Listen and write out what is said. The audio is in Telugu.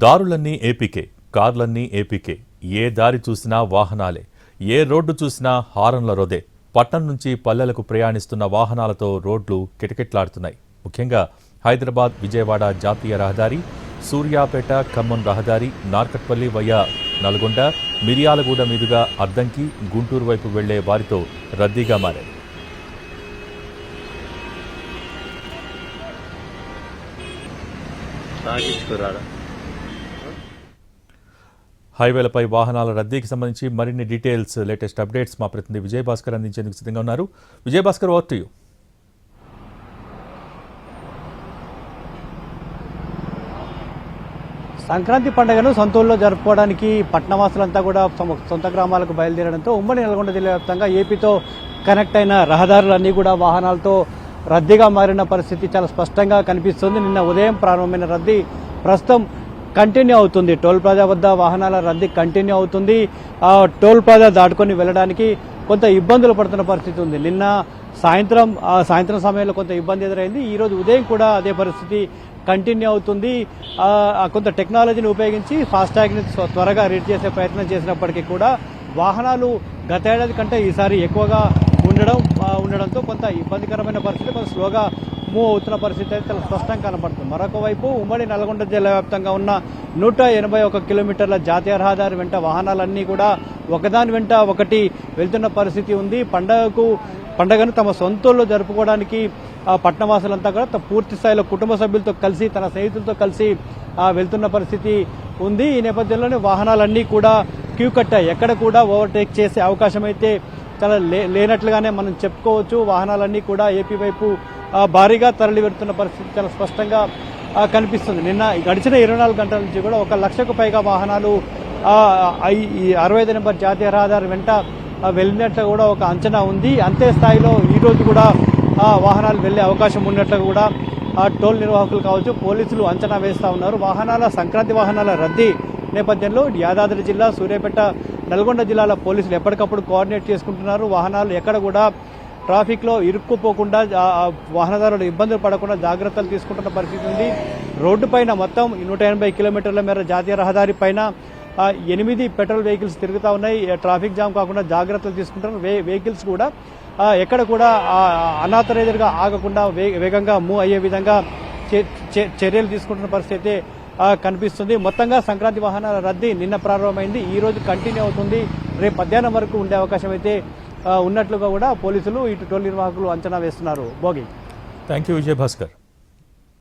దారులన్నీ ఏపీకే, కార్లన్నీ ఏపీకే. ఏ దారి చూసినా వాహనాలే, ఏ రోడ్డు చూసినా హారన్ల రొదే. పట్టణం నుంచి పల్లెలకు ప్రయాణిస్తున్న వాహనాలతో రోడ్లు కిటకిట్లాడుతున్నాయి. ముఖ్యంగా హైదరాబాద్ విజయవాడ జాతీయ రహదారి, సూర్యాపేట ఖమ్మం రహదారి, నార్కట్పల్లి వయా నల్గొండ, మిర్యాలగూడ మీదుగా అద్దంకి, గుంటూరు వైపు వెళ్లే వారితో రద్దీగా మారాయి. హైవేలపై వాహనాల రద్దీకి సంబంధించి మరిన్ని డీటెయిల్స్, లేటెస్ట్ అప్డేట్స్ మా ప్రతినిధి విజయభాస్కర్ అందించేందుకు సిద్ధంగా ఉన్నారు. Vijayabhaskar, over to you. Sankranti పండుగను సొంతూరులో జరుపుకోవడానికి పట్టణవాసులంతా కూడా తమ సొంత గ్రామాలకు బయలుదేరడంతో ఉమ్మడి నల్గొండ జిల్లా వ్యాప్తంగా ఏపీతో కనెక్ట్ అయిన రహదారులన్నీ కూడా వాహనాలతో రద్దీగా మారిన పరిస్థితి చాలా స్పష్టంగా కనిపిస్తుంది. నిన్న ఉదయం ప్రారంభమైన రద్దీ ప్రస్తుతం కంటిన్యూ అవుతుంది. టోల్ ప్లాజా వద్ద వాహనాల రద్దీ కంటిన్యూ అవుతుంది. టోల్ ప్లాజా దాటుకొని వెళ్ళడానికి కొంత ఇబ్బందులు పడుతున్న పరిస్థితి ఉంది. నిన్న సాయంత్రం సమయంలో కొంత ఇబ్బంది ఎదురైంది. ఈరోజు ఉదయం కూడా అదే పరిస్థితి కంటిన్యూ అవుతుంది. కొంత టెక్నాలజీని ఉపయోగించి ఫాస్టాగ్ని త్వరగా రీడ్ చేసే ప్రయత్నం చేసినప్పటికీ కూడా వాహనాలు గత ఏడాది కంటే ఈసారి ఎక్కువగా ఉండడంతో కొంత ఇబ్బందికరమైన పరిస్థితి, కొంత స్లోగా మూవ్ అవుతున్న పరిస్థితి అయితే చాలా స్పష్టంగా కనపడుతుంది. మరొక వైపు ఉమ్మడి నల్గొండ జిల్లా వ్యాప్తంగా ఉన్న 181 కిలోమీటర్ల జాతీయ రహదారి వెంట వాహనాలన్నీ కూడా ఒకదాని వెంట ఒకటి వెళ్తున్న పరిస్థితి ఉంది. పండగను తమ సొంతూరులో జరుపుకోవడానికి పట్టణవాసులంతా కూడా పూర్తి స్థాయిలో కుటుంబ సభ్యులతో కలిసి, తన స్నేహితులతో కలిసి వెళ్తున్న పరిస్థితి ఉంది. ఈ నేపథ్యంలోనే వాహనాలన్నీ కూడా క్యూ కట్టాయి. ఎక్కడ కూడా ఓవర్టేక్ చేసే అవకాశం అయితే చాలా లేనట్లుగానే మనం చెప్పుకోవచ్చు. వాహనాలన్నీ కూడా ఏపీ వైపు భారీగా తరలి వెళ్తున్న పరిస్థితి చాలా స్పష్టంగా కనిపిస్తుంది. నిన్న గడిచిన 24 గంటల నుంచి కూడా 1 లక్షకు పైగా వాహనాలు ఈ 65 నెంబర్ జాతీయ రహదారి వెంట వెళ్ళినట్లు కూడా ఒక అంచనా ఉంది. అంతే స్థాయిలో ఈరోజు కూడా వాహనాలు వెళ్లే అవకాశం ఉన్నట్లు కూడా టోల్ నిర్వాహకులు కావచ్చు, పోలీసులు అంచనా వేస్తూ ఉన్నారు. సంక్రాంతి వాహనాల రద్దీ నేపథ్యంలో యాదాద్రి జిల్లా, సూర్యాపేట, నల్గొండ జిల్లాల పోలీసులు ఎప్పటికప్పుడు కోఆర్డినేట్ చేసుకుంటున్నారు. వాహనాలు ఎక్కడ కూడా ట్రాఫిక్లో ఇరుక్కుపోకుండా, వాహనదారులు ఇబ్బందులు పడకుండా జాగ్రత్తలు తీసుకుంటున్న పరిస్థితి ఉంది. రోడ్డు పైన మొత్తం 180 కిలోమీటర్ల మేర జాతీయ రహదారి పైన 8 పెట్రోల్ వెహికల్స్ తిరుగుతూ ఉన్నాయి. ట్రాఫిక్ జామ్ కాకుండా జాగ్రత్తలు తీసుకుంటున్నారు. వెహికల్స్ కూడా ఎక్కడ కూడా అనాథరైజర్గా ఆగకుండా వేగంగా మూవ్ అయ్యే విధంగా చర్యలు తీసుకుంటున్న పరిస్థితి కనిపిస్తుంది. మొత్తంగా సంక్రాంతి వాహనాల రద్దీ నిన్న ప్రారంభమైంది, ఈ రోజు కంటిన్యూ అవుతుంది. రేపు మధ్యాహ్నం వరకు ఉండే అవకాశం అయితే ఉన్నట్లుగా కూడా పోలీసులు, ఇటు టోల్ నిర్వాహకులు అంచనా వేస్తున్నారు. భోగి. Thank you Vijayabhaskar.